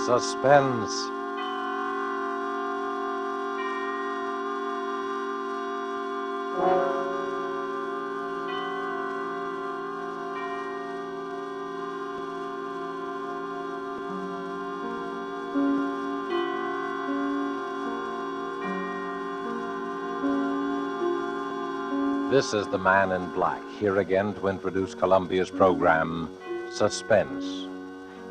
Suspense. This is the Man in Black, here again to introduce Columbia's program, Suspense.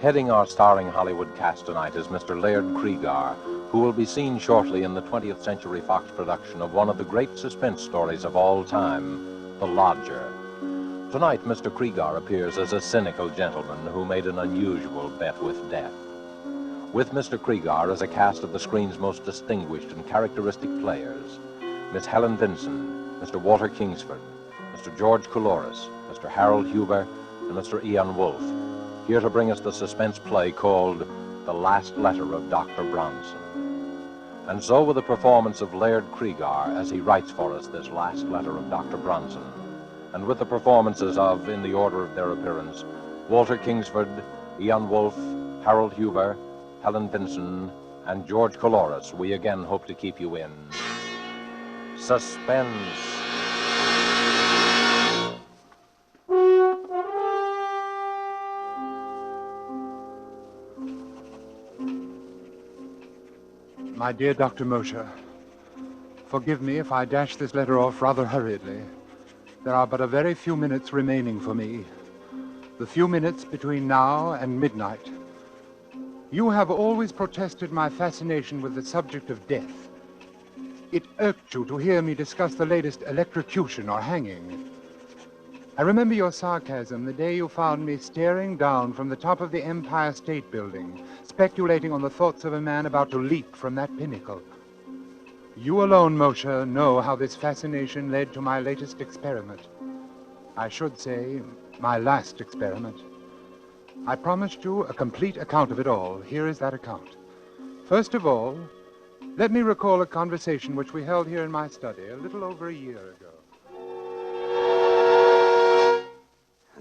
Heading our starring Hollywood cast tonight is Mr. Laird Cregar, who will be seen shortly in the 20th Century Fox production of one of the great suspense stories of all time, The Lodger. Tonight, Mr. Cregar appears as a cynical gentleman who made an unusual bet with death. With Mr. Cregar as a cast of the screen's most distinguished and characteristic players, Miss Helen Vinson, Mr. Walter Kingsford, Mr. George Couloris, Mr. Harold Huber, and Mr. Ian Wolfe, here to bring us the suspense play called The Last Letter of Dr. Bronson. And so with the performance of Laird Cregar as he writes for us this last letter of Dr. Bronson, and with the performances of, in the order of their appearance, Walter Kingsford, Ian Wolfe, Harold Huber, Helen Vinson, and George Couloris, we again hope to keep you in Suspense. My dear Dr. Mosher, forgive me if I dash this letter off rather hurriedly. There are but a very few minutes remaining for me. The few minutes between now and midnight. You have always protested my fascination with the subject of death. It irked you to hear me discuss the latest electrocution or hanging. I remember your sarcasm the day you found me staring down from the top of the Empire State Building, speculating on the thoughts of a man about to leap from that pinnacle. You alone, Mosher, know how this fascination led to my latest experiment. I should say, my last experiment. I promised you a complete account of it all. Here is that account. First of all, let me recall a conversation which we held here in my study a little over a year ago.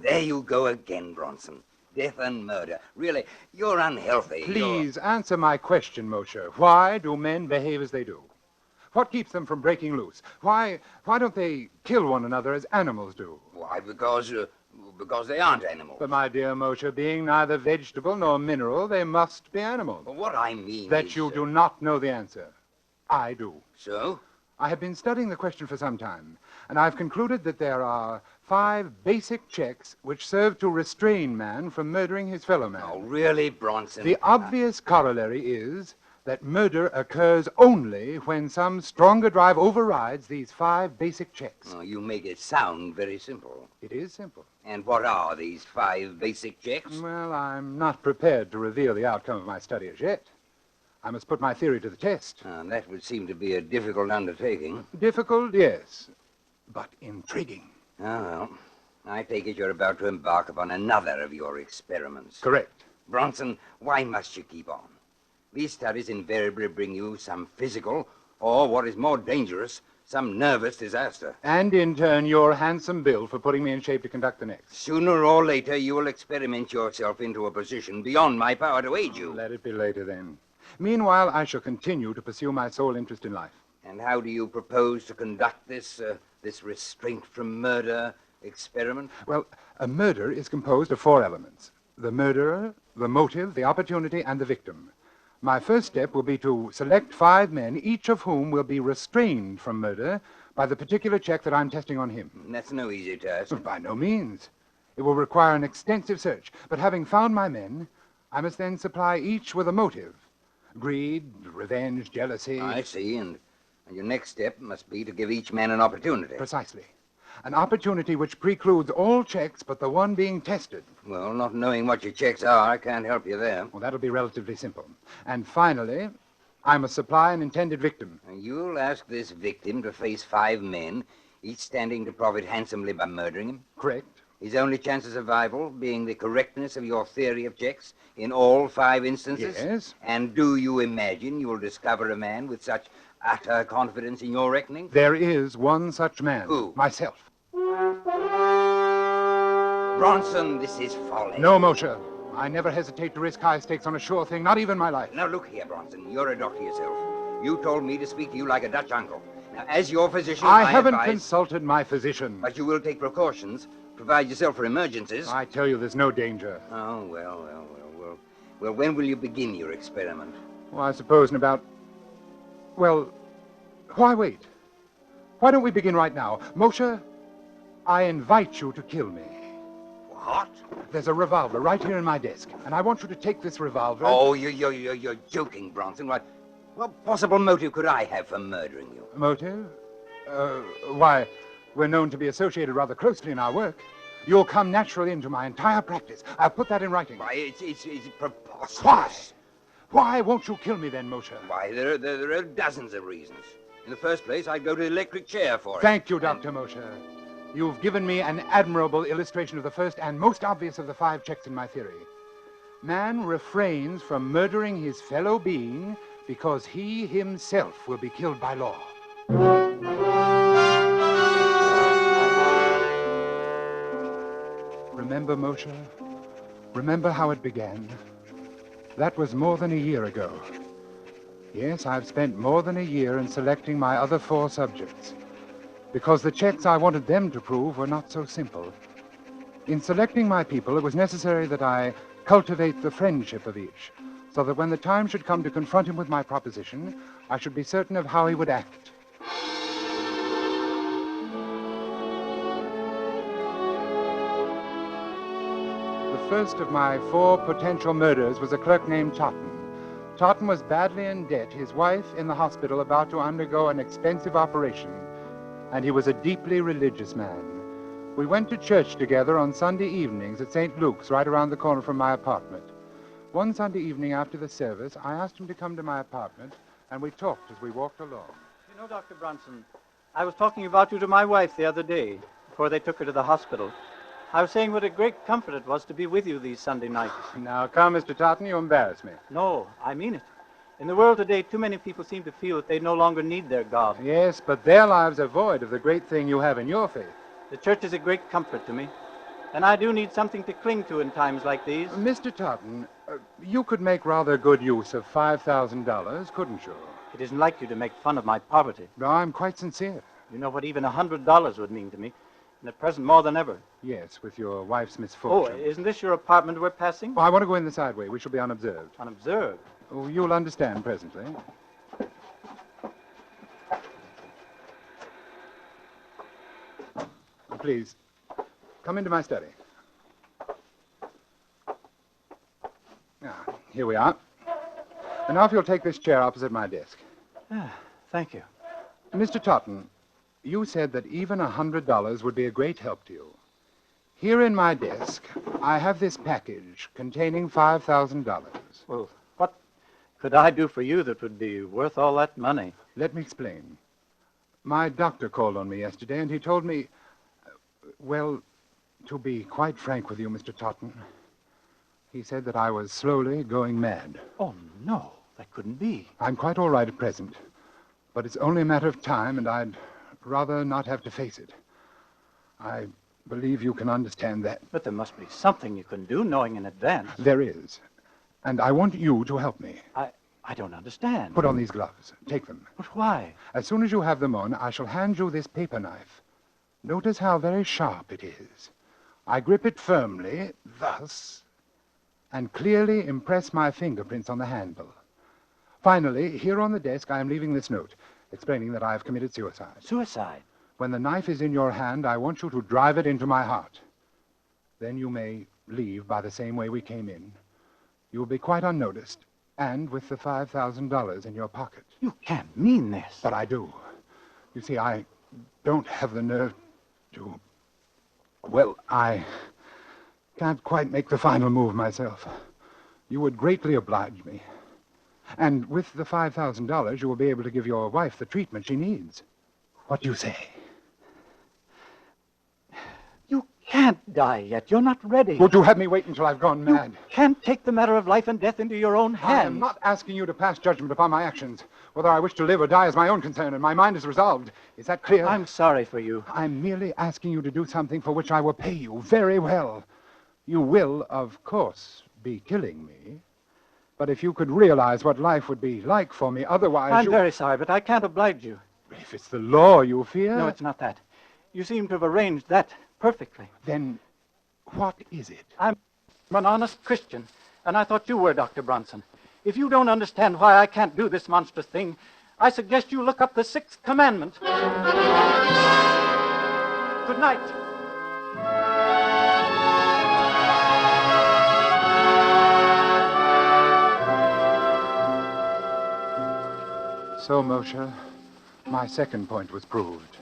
There you go again, Bronson. Death and murder. Really, you're unhealthy. Please answer my question, Mosher. Why do men behave as they do? What keeps them from breaking loose? Why don't they kill one another as animals do? Why, because they aren't animals. But, my dear Mosher, being neither vegetable nor mineral, they must be animals. Well, what I mean that is... you do not know the answer. I do. So? I have been studying the question for some time, and I've concluded that there are 5 basic checks which serve to restrain man from murdering his fellow man. Oh, really, Bronson? The obvious corollary is that murder occurs only when some stronger drive overrides these 5 basic checks. Oh, you make it sound very simple. It is simple. And what are these 5 basic checks? Well, I'm not prepared to reveal the outcome of my study as yet. I must put my theory to the test. That would seem to be a difficult undertaking. Difficult, yes, but intriguing. Oh, well, I take it you're about to embark upon another of your experiments. Correct. Bronson, why must you keep on? These studies invariably bring you some physical, or what is more dangerous, some nervous disaster. And in turn, your handsome bill for putting me in shape to conduct the next. Sooner or later, you will experiment yourself into a position beyond my power to aid you. Let it be later, then. Meanwhile, I shall continue to pursue my sole interest in life. And how do you propose to conduct this restraint from murder experiment? Well, a murder is composed of 4 elements. The murderer, the motive, the opportunity, and the victim. My first step will be to select 5 men, each of whom will be restrained from murder by the particular check that I'm testing on him. That's no easy task. By no means. It will require an extensive search. But having found my men, I must then supply each with a motive. Greed, revenge, jealousy. I see, and your next step must be to give each man an opportunity. Precisely. An opportunity which precludes all checks but the one being tested. Well, not knowing what your checks are, I can't help you there. Well, that'll be relatively simple. And finally, I must supply an intended victim. And you'll ask this victim to face 5 men, each standing to profit handsomely by murdering him? Correct. His only chance of survival being the correctness of your theory of checks in all 5 instances? Yes. And do you imagine you will discover a man with such utter confidence in your reckoning? There is one such man. Who? Myself. Bronson, this is folly. No, Mosher. I never hesitate to risk high stakes on a sure thing, not even my life. Now, look here, Bronson. You're a doctor yourself. You told me to speak to you like a Dutch uncle. Now, as your physician, I haven't advise... consulted my physician. But you will take precautions, provide yourself for emergencies. I tell you, there's no danger. Oh, well. Well, when will you begin your experiment? Well, I suppose in about... Well, why wait? Why don't we begin right now? Moshe, I invite you to kill me. What? There's a revolver right here in my desk, and I want you to take this revolver... Oh, you're joking, Bronson. What possible motive could I have for murdering you? Motive? Why, we're known to be associated rather closely in our work. You'll come naturally into my entire practice. I'll put that in writing. Why, it's preposterous. Why? Why won't you kill me then, Moshe? Why, there are dozens of reasons. In the first place, I'd go to the electric chair for it. Thank you, Dr. Moshe. You've given me an admirable illustration of the first and most obvious of the 5 checks in my theory. Man refrains from murdering his fellow being because he himself will be killed by law. Remember, Moshe? Remember how it began? That was more than a year ago. Yes, I've spent more than a year in selecting my other 4 subjects, because the checks I wanted them to prove were not so simple. In selecting my people, it was necessary that I cultivate the friendship of each, so that when the time should come to confront him with my proposition, I should be certain of how he would act. The first of my 4 potential murders was a clerk named Totten. Totten was badly in debt, his wife in the hospital about to undergo an expensive operation, and he was a deeply religious man. We went to church together on Sunday evenings at St. Luke's, right around the corner from my apartment. One Sunday evening after the service, I asked him to come to my apartment, and we talked as we walked along. You know, Dr. Bronson, I was talking about you to my wife the other day, before they took her to the hospital. I was saying what a great comfort it was to be with you these Sunday nights. Now, come, Mr. Totten, you embarrass me. No, I mean it. In the world today, too many people seem to feel that they no longer need their God. Yes, but their lives are void of the great thing you have in your faith. The church is a great comfort to me, and I do need something to cling to in times like these. Mr. Totten, you could make rather good use of $5,000, couldn't you? It isn't like you to make fun of my poverty. No, I'm quite sincere. You know what even $100 would mean to me, and at present more than ever. Yes, with your wife's Oh, misfortune. isn't this your apartment we're passing? Oh, I want to go in the side way. We shall be unobserved. Unobserved. Oh, you'll understand presently. Please, come into my study. Here we are. And now if you'll take this chair opposite my desk. Thank you. Mr. Totten, you said that even $100 would be a great help to you. Here in my desk, I have this package containing $5,000. Well, what could I do for you that would be worth all that money? Let me explain. My doctor called on me yesterday, and he told me, well, to be quite frank with you, Mr. Totten, he said that I was slowly going mad. Oh, no, that couldn't be. I'm quite all right at present, but it's only a matter of time, and I'd rather not have to face it. I believe you can understand that. But there must be something you can do, knowing in advance. There is, and I want you to help me. I don't understand. Put on these gloves. Take them. But why? As soon as you have them on, I shall hand you this paper knife. Notice how very sharp it is. I grip it firmly, thus, and clearly impress my fingerprints on the handle. Finally, here on the desk, I am leaving this note, explaining that I have committed suicide. Suicide? When the knife is in your hand, I want you to drive it into my heart. Then you may leave by the same way we came in. You will be quite unnoticed, and with the $5,000 in your pocket. You can't mean this. But I do. You see, I don't have the nerve to... Well, I can't quite make the final move myself. You would greatly oblige me. And with the $5,000, you will be able to give your wife the treatment she needs. What do you say? You can't die yet. You're not ready. Would you have me wait until I've gone mad? You can't take the matter of life and death into your own hands. I am not asking you to pass judgment upon my actions. Whether I wish to live or die is my own concern, and my mind is resolved. Is that clear? I'm sorry for you. I'm merely asking you to do something for which I will pay you very well. You will, of course, be killing me. But if you could realize what life would be like for me otherwise, I'm very sorry, but I can't oblige you. If it's the law you fear... No, it's not that. You seem to have arranged that perfectly. Then what is it? I'm an honest Christian, and I thought you were, Dr. Bronson. If you don't understand why I can't do this monstrous thing, I suggest you look up the 6th commandment. Good night. So, Moshe, my second point was proved.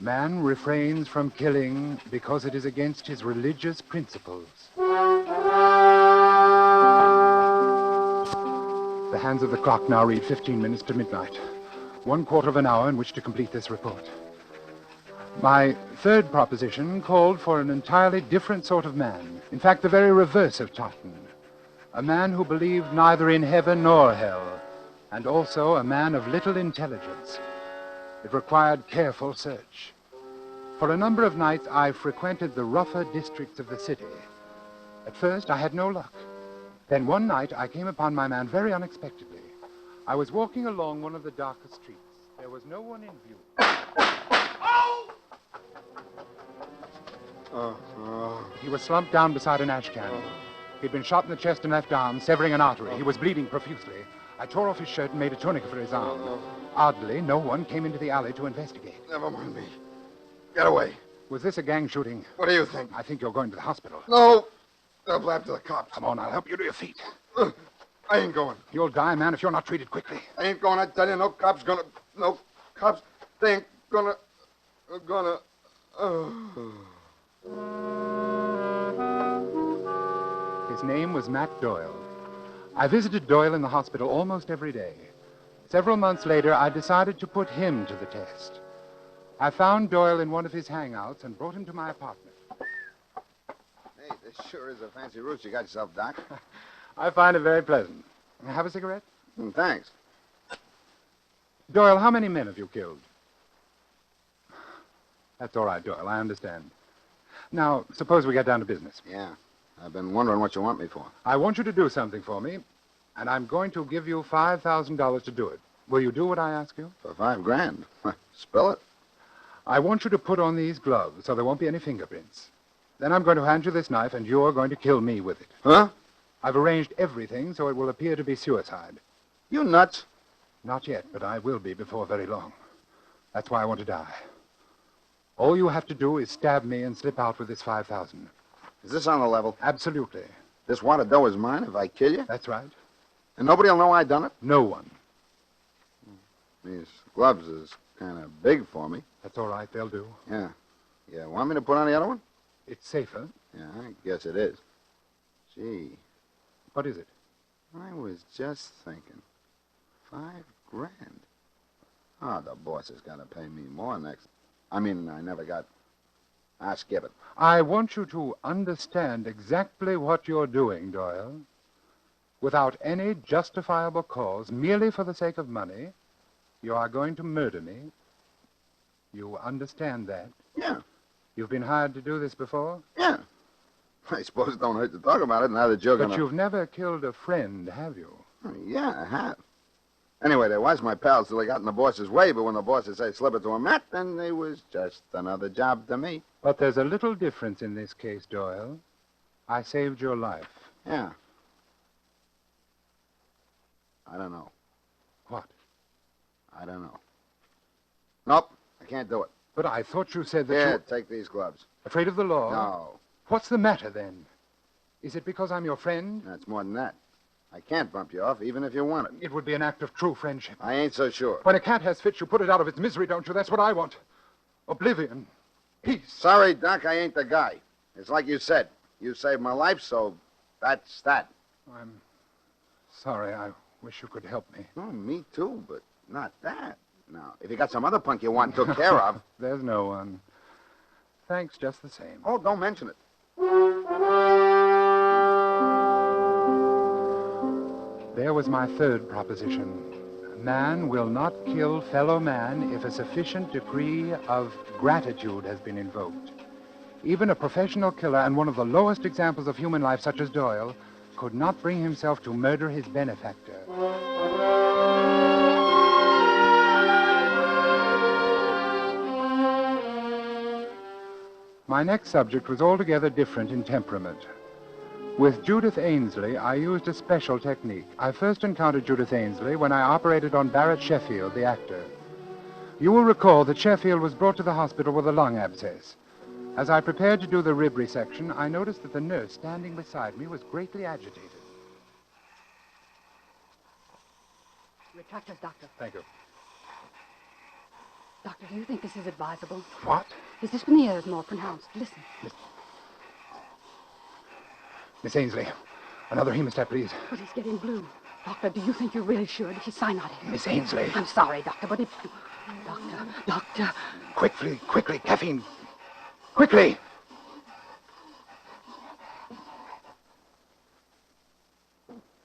Man refrains from killing because it is against his religious principles. The hands of the clock now read 15 minutes to midnight. 1/4 of an hour in which to complete this report. My third proposition called for an entirely different sort of man. In fact, the very reverse of Tartan. A man who believed neither in heaven nor hell, and also a man of little intelligence. It required careful search. For a number of nights, I frequented the rougher districts of the city. At first, I had no luck. Then one night, I came upon my man very unexpectedly. I was walking along one of the darker streets. There was no one in view. He was slumped down beside an ash can. He'd been shot in the chest and left arm, severing an artery. He was bleeding profusely. I tore off his shirt and made a tourniquet for his arm. Oddly, no one came into the alley to investigate. Never mind me. Get away. Was this a gang shooting? What do you think? I think you're going to the hospital. No. They'll blab to the cops. Come on, I'll help you to your feet. I ain't going. You'll die, man, if you're not treated quickly. I ain't going, I tell you. No cops gonna... No cops. They ain't gonna... His name was Matt Doyle. I visited Doyle in the hospital almost every day. Several months later, I decided to put him to the test. I found Doyle in one of his hangouts and brought him to my apartment. Hey, this sure is a fancy roost you got yourself, Doc. I find it very pleasant. Have a cigarette? Thanks. Doyle, how many men have you killed? That's all right, Doyle. I understand. Now, suppose we get down to business. Yeah. I've been wondering what you want me for. I want you to do something for me, and I'm going to give you $5,000 to do it. Will you do what I ask you? For $5,000. Spill it. I want you to put on these gloves so there won't be any fingerprints. Then I'm going to hand you this knife, and you're going to kill me with it. Huh? I've arranged everything so it will appear to be suicide. You nuts. Not yet, but I will be before very long. That's why I want to die. All you have to do is stab me and slip out with this $5,000. Is this on the level? Absolutely. This wad of dough is mine if I kill you? That's right. And nobody will know I done it? No one. These gloves is kind of big for me. That's all right. They'll do. Yeah. Yeah, want me to put on the other one? It's safer. Yeah, I guess it is. Gee, What is it? I was just thinking. $5,000. Oh, the boss has got to pay me more next. I mean, I never got... I'll skip it. I want you to understand exactly what you're doing, Doyle. Without any justifiable cause, merely for the sake of money, you are going to murder me. You understand that? Yeah. You've been hired to do this before? Yeah. I suppose it don't hurt to talk about it now that you're But gonna... you've never killed a friend, have you? Yeah, I have. Anyway, they was my pals till they got in the boss's way, but when the bosses say slip it to a Matt, then they was just another job to me. But there's a little difference in this case, Doyle. I saved your life. Yeah. I don't know. What? I don't know. Nope, I can't do it. But I thought you said that Yeah, you... take these gloves. Afraid of the law? No, What's the matter, then? Is it because I'm your friend? that's more than that. I can't bump you off, even if you want it. It would be an act of true friendship. I ain't so sure. When a cat has fits, you put it out of its misery, don't you? That's what I want. Oblivion. Peace. Sorry, Doc, I ain't the guy. It's like you said. You saved my life, so that's that. I'm sorry. I wish you could help me. Oh, me too, but not that. Now, if you got some other punk you want took care of... There's no one. Thanks just the same. Oh, don't mention it. There was my third proposition. Man will not kill fellow man if a sufficient degree of gratitude has been invoked. Even a professional killer and one of the lowest examples of human life, such as Doyle, could not bring himself to murder his benefactor. My next subject was altogether different in temperament. With Judith Ainsley, I used a special technique. I first encountered Judith Ainsley when I operated on Barrett Sheffield, the actor. You will recall that Sheffield was brought to the hospital with a lung abscess. As I prepared to do the rib resection, I noticed that the nurse standing beside me was greatly agitated. Retractors, Doctor. Thank you. Doctor, do you think this is advisable? What? His dyspnea is more pronounced. Listen. Miss Ainsley, another hemostat, please. But he's getting blue. Doctor, do you think you really should? He's cyanotic. Miss Ainsley. I'm sorry, Doctor, but if... Doctor. Quickly, caffeine. Quickly!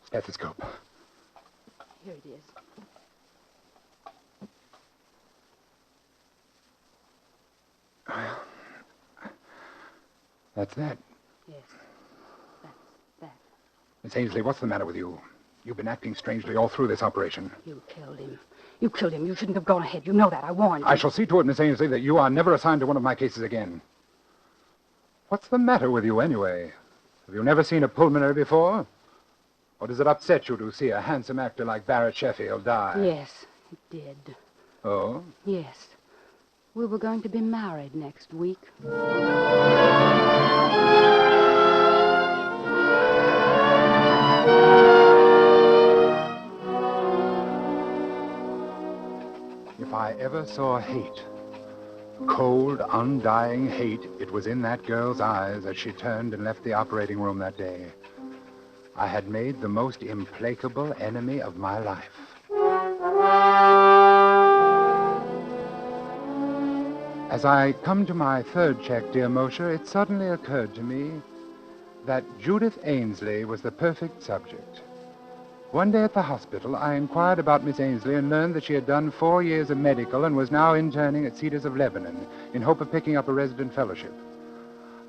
Stethoscope. Here it is. That's that. Yes, that's that. Miss Ainsley, what's the matter with you? You've been acting strangely all through this operation. You killed him. You killed him. You shouldn't have gone ahead. You know that. I warned you. I shall see to it, Miss Ainsley, that you are never assigned to one of my cases again. What's the matter with you, anyway? Have you never seen a pulmonary before? Or does it upset you to see a handsome actor like Barrett Sheffield die? Yes, it did. Oh? Yes. We were going to be married next week. If I ever saw hate, cold, undying hate, it was in that girl's eyes as she turned and left the operating room that day. I had made the most implacable enemy of my life. As I come to my third check, dear Mosher, it suddenly occurred to me that Judith Ainsley was the perfect subject. One day at the hospital, I inquired about Miss Ainsley and learned that she had done 4 years of medical and was now interning at Cedars of Lebanon in hope of picking up a resident fellowship.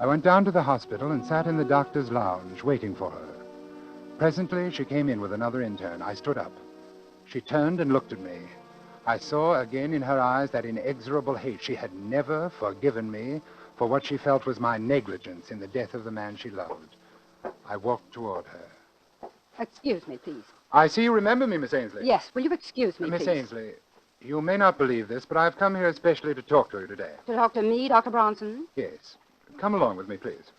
I went down to the hospital and sat in the doctor's lounge waiting for her. Presently, she came in with another intern. I stood up. She turned and looked at me. I saw again in her eyes that inexorable hate. She had never forgiven me for what she felt was my negligence in the death of the man she loved. I walked toward her. Excuse me, please. I see you remember me, Miss Ainsley. Yes, will you excuse me, Miss please? Ainsley, you may not believe this, but I've come here especially to talk to you today. To talk to me, Dr. Bronson? Yes. Come along with me, please.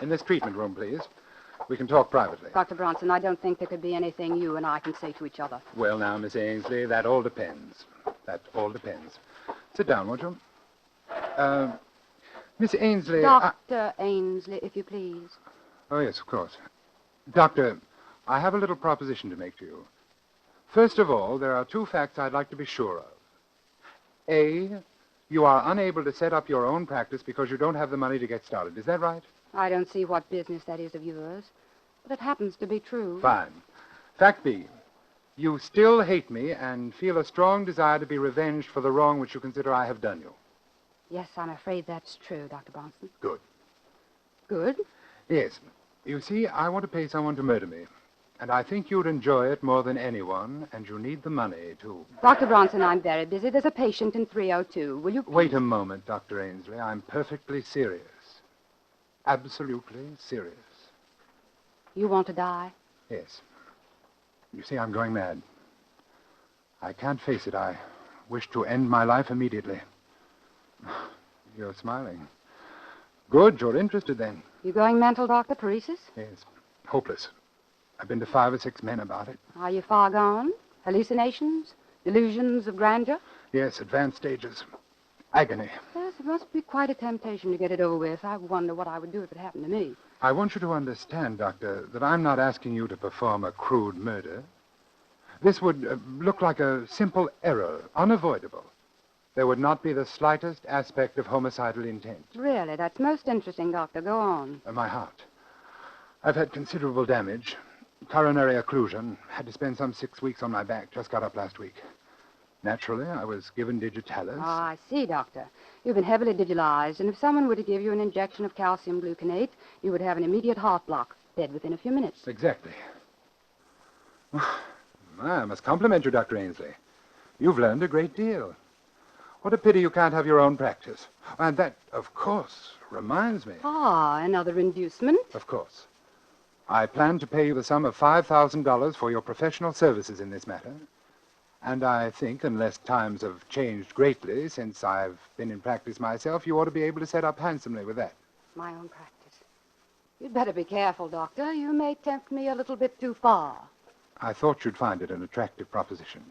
In this treatment room, please. We can talk privately. Dr. Bronson, I don't think there could be anything you and I can say to each other. Well, now, Miss Ainsley, that all depends. That all depends. Sit down, won't you? Miss Ainsley... Dr. Ainsley, if you please. Oh, yes, of course. Doctor, I have a little proposition to make to you. First of all, there are 2 facts I'd like to be sure of. A, you are unable to set up your own practice because you don't have the money to get started. Is that right? I don't see what business that is of yours, but it happens to be true. Fine. Fact B, you still hate me and feel a strong desire to be revenged for the wrong which you consider I have done you. Yes, I'm afraid that's true, Dr. Bronson. Good. Good? Yes. You see, I want to pay someone to murder me. And I think you'd enjoy it more than anyone, and you need the money, too. Dr. Bronson, I'm very busy. There's a patient in 302. Will you... Wait a moment, Dr. Ainsley. I'm perfectly serious. Absolutely serious. You want to die? Yes. You see, I'm going mad. I can't face it. I wish to end my life immediately. You're smiling. Good, you're interested then. You going mental, Doctor? Paresis? Yes. Hopeless. I've been to 5 or 6 men about it. Are you far gone? Hallucinations? Delusions of grandeur? Yes, advanced stages. Agony. Yes, it must be quite a temptation to get it over with. I wonder what I would do if it happened to me. I want you to understand, Doctor, that I'm not asking you to perform a crude murder. This would look like a simple error, unavoidable. There would not be the slightest aspect of homicidal intent. Really? That's most interesting, Doctor. Go on. My heart. I've had considerable damage. Coronary occlusion. Had to spend some 6 weeks on my back. Just got up last week. Naturally, I was given digitalis. Oh, I see, Doctor. You've been heavily digitalized, and if someone were to give you an injection of calcium gluconate, you would have an immediate heart block, dead within a few minutes. Exactly. I must compliment you, Dr. Ainsley. You've learned a great deal. What a pity you can't have your own practice. And that, of course, reminds me. Ah, another inducement? Of course. I plan to pay you the sum of $5,000 for your professional services in this matter. And I think, unless times have changed greatly since I've been in practice myself, you ought to be able to set up handsomely with that. My own practice. You'd better be careful, Doctor. You may tempt me a little bit too far. I thought you'd find it an attractive proposition.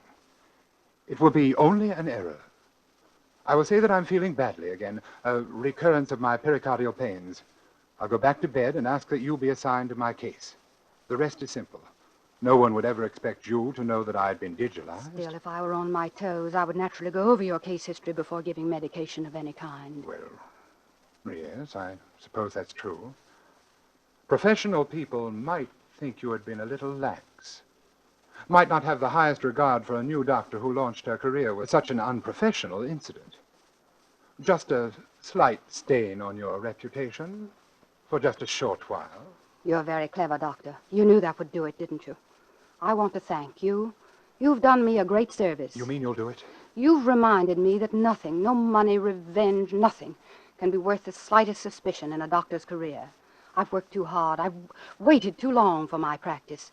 It will be only an error. I will say that I'm feeling badly again, a recurrence of my pericardial pains. I'll go back to bed and ask that you be assigned to my case. The rest is simple. No one would ever expect you to know that I'd been digitalized. Still, if I were on my toes, I would naturally go over your case history before giving medication of any kind. Well, yes, I suppose that's true. Professional people might think you had been a little lax. Might not have the highest regard for a new doctor who launched her career with such an unprofessional incident. Just a slight stain on your reputation for just a short while. You're very clever, Doctor. You knew that would do it, didn't you? I want to thank you. You've done me a great service. You mean you'll do it? You've reminded me that nothing, no money, revenge, nothing, can be worth the slightest suspicion in a doctor's career. I've worked too hard. I've waited too long for my practice.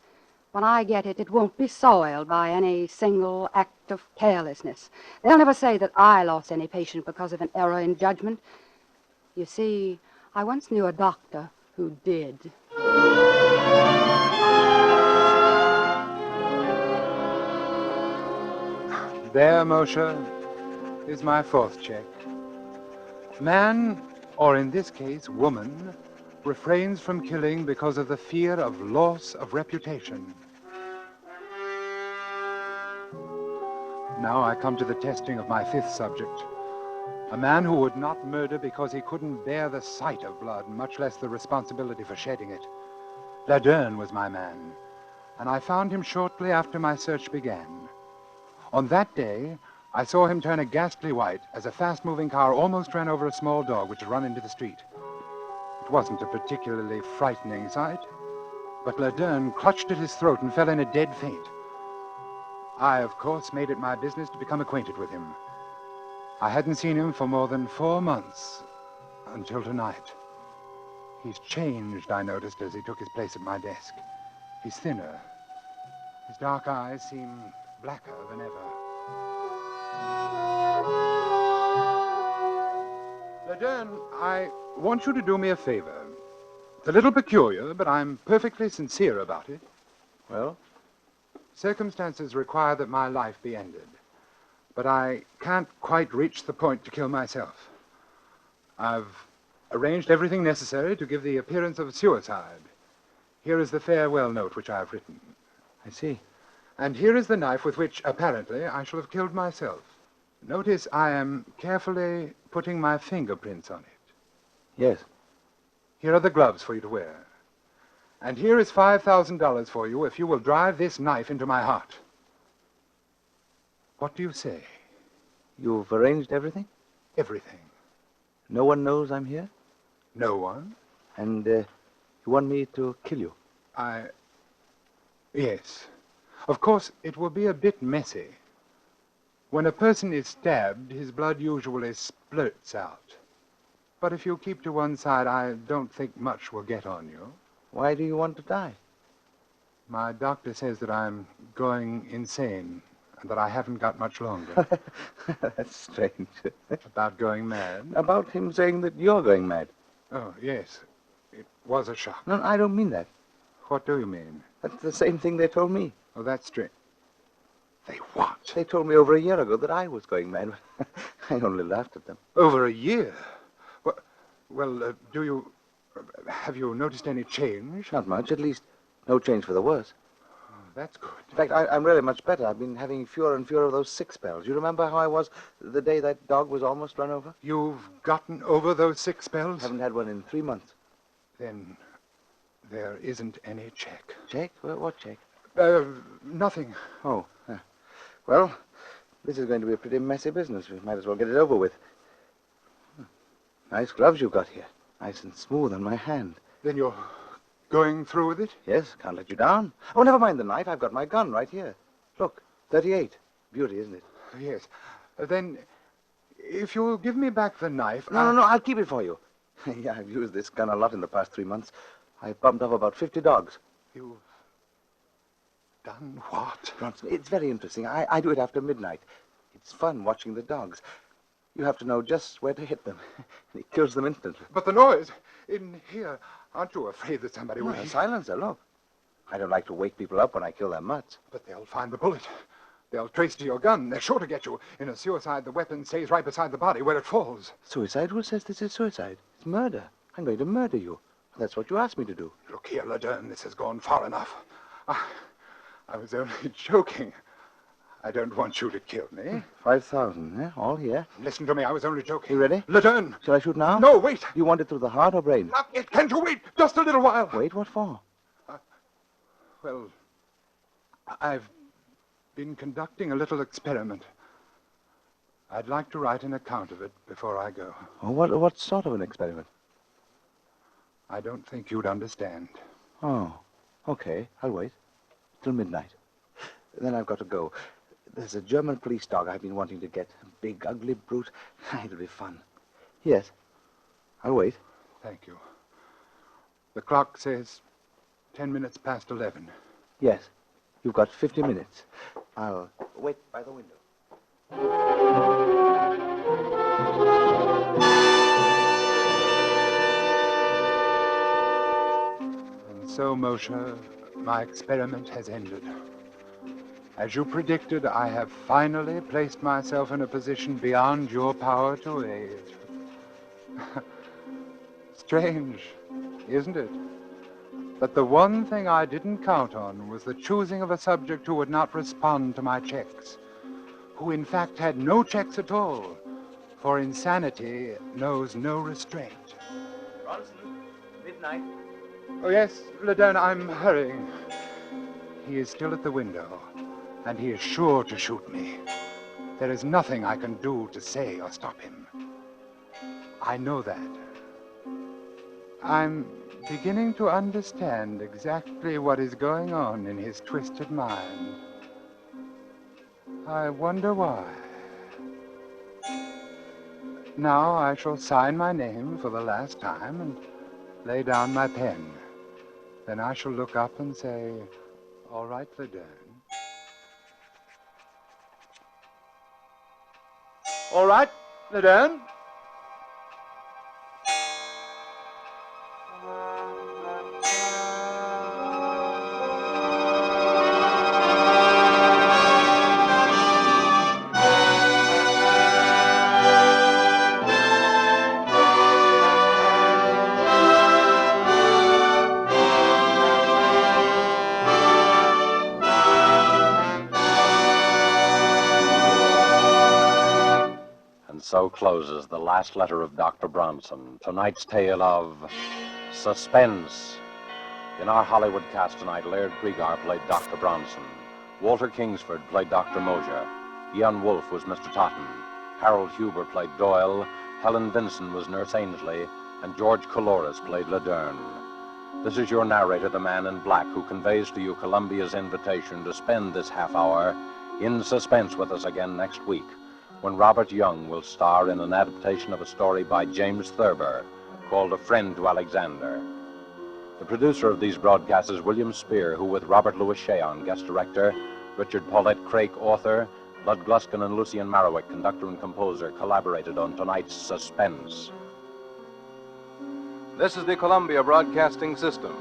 When I get it, it won't be soiled by any single act of carelessness. They'll never say that I lost any patient because of an error in judgment. You see, I once knew a doctor who did. There, Moshe, is my fourth check. Man, or in this case, woman, refrains from killing because of the fear of loss of reputation. Now I come to the testing of my fifth subject. A man who would not murder because he couldn't bear the sight of blood, much less the responsibility for shedding it. Laderne was my man, and I found him shortly after my search began. On that day, I saw him turn a ghastly white as a fast-moving car almost ran over a small dog which had run into the street. It wasn't a particularly frightening sight, but Laderne clutched at his throat and fell in a dead faint. I, of course, made it my business to become acquainted with him. I hadn't seen him for more than 4 months, until tonight. He's changed, I noticed, as he took his place at my desk. He's thinner. His dark eyes seem blacker than ever. Laderne, I want you to do me a favor. It's a little peculiar, but I'm perfectly sincere about it. Well? Circumstances require that my life be ended, but I can't quite reach the point to kill myself. I've arranged everything necessary to give the appearance of suicide. Here is the farewell note which I have written. I see. And here is the knife with which, apparently, I shall have killed myself. Notice I am carefully putting my fingerprints on it. Yes. Here are the gloves for you to wear. And here is $5,000 for you if you will drive this knife into my heart. What do you say? You've arranged everything? Everything. No one knows I'm here? No one? And you want me to kill you? Yes. Of course, it will be a bit messy. When a person is stabbed, his blood usually splurts out. But if you keep to one side, I don't think much will get on you. Why do you want to die? My doctor says that I'm going insane and that I haven't got much longer. That's strange. About going mad? About him saying that you're going mad. Oh, yes. It was a shock. No, I don't mean that. What do you mean? That's the same thing they told me. Oh, that's strange. They what? They told me over a year ago that I was going mad. I only laughed at them. Over a year? Have you noticed any change? Not much, at least no change for the worse. Oh, that's good. In fact, I'm really much better. I've been having fewer and fewer of those sick spells. You remember how I was the day that dog was almost run over? You've gotten over those sick spells? Haven't had one in 3 months. Then there isn't any check. Check? What check? Nothing. Oh. Well, This is going to be a pretty messy business. We might as well get it over with. Nice gloves you've got here. Nice and smooth on my hand. Then you're going through with it? Yes, can't let you down. Oh, never mind the knife. I've got my gun right here. Look, 38. Beauty, isn't it? Yes. Then, if you'll give me back the knife... No, I'll keep it for you. Yeah, I've used this gun a lot in the past 3 months. I've bumped off about 50 dogs. You've done what? Bronson, it's very interesting. I do it after midnight. It's fun watching the dogs. You have to know just where to hit them. And it kills them instantly. But the noise in here, aren't you afraid that somebody will... A silencer, look. I don't like to wake people up when I kill their mutts. But they'll find the bullet. They'll trace to your gun. They're sure to get you. In a suicide, the weapon stays right beside the body where it falls. Suicide? Who says this is suicide? It's murder. I'm going to murder you. That's what you asked me to do. Look here, Ledern, this has gone far enough. I was only joking. I don't want you to kill me. 5,000, eh? All here. Listen to me, I was only joking. You ready? Ledern! Shall I shoot now? No, wait! You want it through the heart or brain? Not yet. Can't you wait? Just a little while. Wait, what for? Well, I've been conducting a little experiment. I'd like to write an account of it before I go. Oh, what sort of an experiment? I don't think you'd understand. Oh, okay. I'll wait. Till midnight. Then I've got to go. There's a German police dog I've been wanting to get. A big, ugly brute. It'll be fun. Yes. I'll wait. Thank you. The clock says 10 minutes past 11. Yes. You've got 50 minutes. I'll wait by the window. And so, Moshe, my experiment has ended. As you predicted, I have finally placed myself in a position beyond your power to aid. Strange, isn't it? But the one thing I didn't count on was the choosing of a subject who would not respond to my checks, who in fact had no checks at all, for insanity knows no restraint. Bronson, midnight. Oh, yes, Ledern, I'm hurrying. He is still at the window, and he is sure to shoot me. There is nothing I can do to say or stop him. I know that. I'm beginning to understand exactly what is going on in his twisted mind. I wonder why. Now I shall sign my name for the last time and lay down my pen. Then I shall look up and say, "All right, Ledern." All right, Ledern. So closes the last letter of Dr. Bronson, tonight's tale of Suspense. In our Hollywood cast tonight, Laird Krieger played Dr. Bronson. Walter Kingsford played Dr. Mosher. Ian Wolfe was Mr. Totten. Harold Huber played Doyle. Helen Vinson was Nurse Ainsley. And George Coloris played Ledern. This is your narrator, the Man in Black, who conveys to you Columbia's invitation to spend this half hour in suspense with us again next week, when Robert Young will star in an adaptation of a story by James Thurber called A Friend to Alexander. The producer of these broadcasts is William Spear, who with Robert Louis Cheon, guest director, Richard Paulette Craik, author, Lud Gluskin and Lucian Marowik, conductor and composer, collaborated on tonight's Suspense. This is the Columbia Broadcasting System.